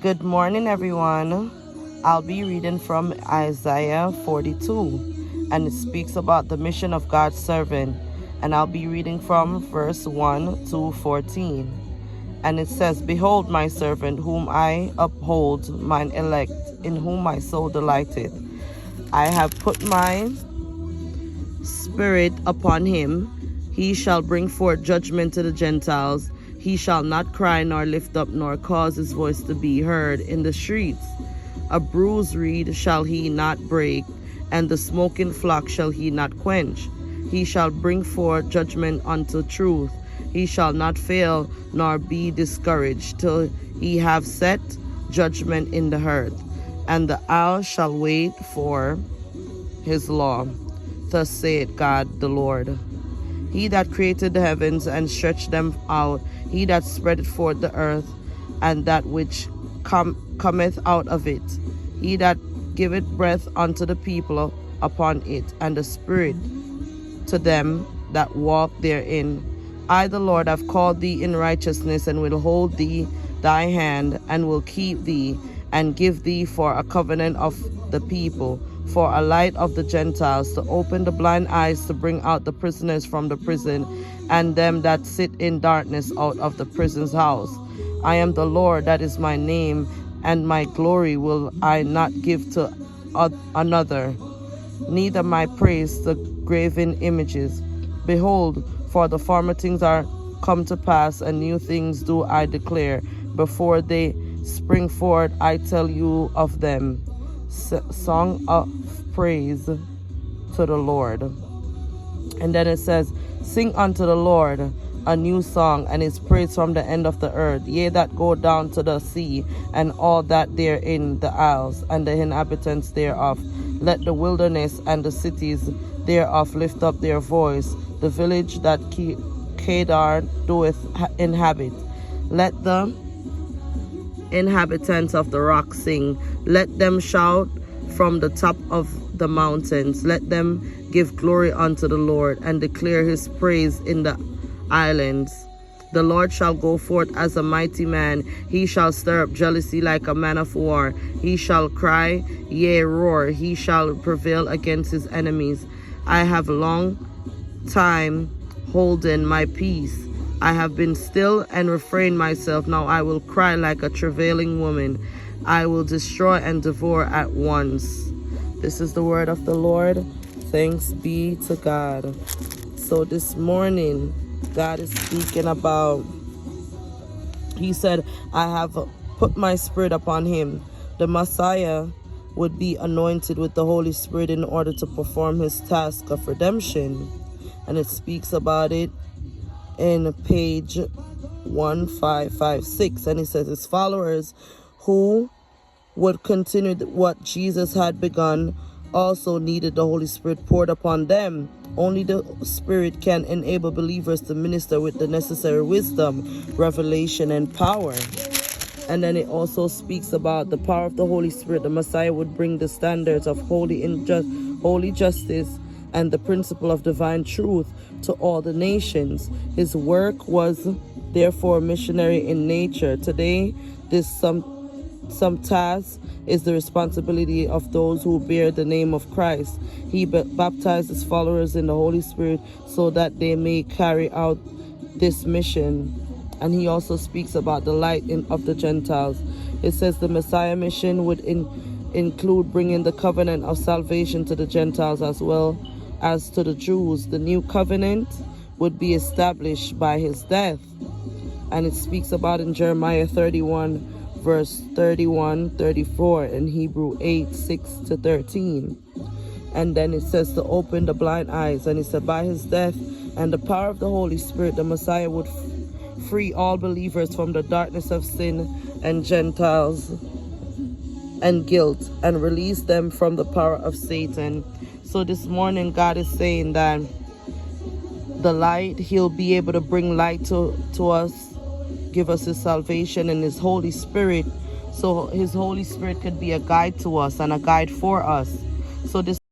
Good morning, everyone. I'll be reading from Isaiah 42, and it speaks about the mission of God's servant. And I'll be reading from verse 1 to 14. And it says, Behold my servant, whom I uphold, mine elect, in whom my soul delighteth. I have put my spirit upon him. He shall bring forth judgment to the Gentiles. He shall not cry, nor lift up, nor cause his voice to be heard in the streets. A bruised reed shall he not break, and the smoking flax shall he not quench. He shall bring forth judgment unto truth. He shall not fail, nor be discouraged, till he have set judgment in the earth. And the owl shall wait for his law. Thus saith God the Lord. He that created the heavens and stretched them out, he that spreadeth forth the earth, and that which cometh out of it, he that giveth breath unto the people upon it, and the spirit to them that walk therein. I, the Lord, have called thee in righteousness, and will hold thee thy hand, and will keep thee, and give thee for a covenant of the people, for a light of the Gentiles, to open the blind eyes, to bring out the prisoners from the prison, and them that sit in darkness out of the prison's house. I am the Lord, that is my name, and my glory will I not give to another, neither my praise to graven images. Behold, for the former things are come to pass, and new things do I declare. Before they spring forth, I tell you of them. Song of praise to the Lord. And then it says, Sing unto the Lord a new song, and his praise from the end of the earth. Ye that go down to the sea, and all that therein, the isles, and the inhabitants thereof. Let the wilderness and the cities thereof lift up their voice. The village that Kedar doeth inhabit. Let the inhabitants of the rock sing. Let them shout from the top of the mountains. Let them give glory unto the Lord, and declare his praise in the islands. The Lord shall go forth as a mighty man. He shall stir up jealousy like a man of war. He shall cry, yea, roar. He shall prevail against his enemies. I have long time holden my peace. I have been still and refrained myself. Now I will cry like a travailing woman. I will destroy and devour at once. This is the word of the Lord. Thanks be to God. So this morning, God is speaking about, he said, I have put my spirit upon him. The Messiah would be anointed with the Holy Spirit in order to perform his task of redemption. And it speaks about it in page 1556. And he says his followers who would continue what Jesus had begun also needed the Holy Spirit poured upon them. Only the Spirit can enable believers to minister with the necessary wisdom, revelation, and power. And then it also speaks about the power of the Holy Spirit. The Messiah would bring the standards of holy justice and the principle of divine truth to all the nations. His work was therefore missionary in nature. Today, this some task is the responsibility of those who bear the name of Christ. He baptized his followers in the Holy Spirit so that they may carry out this mission. And he also speaks about the light of the Gentiles. It says the Messiah mission would include bringing the covenant of salvation to the Gentiles as well as to the Jews. The new covenant would be established by his death. And it speaks about in Jeremiah 31, verse 31, 34, and Hebrew 8, 6 to 13. And then it says to open the blind eyes. And it said by his death and the power of the Holy Spirit, the Messiah would free all believers from the darkness of sin and Gentiles and guilt, and release them from the power of Satan. So this morning, God is saying that the light, he'll be able to bring light to us, give us his salvation and his Holy Spirit. So his Holy Spirit could be a guide to us and a guide for us. So this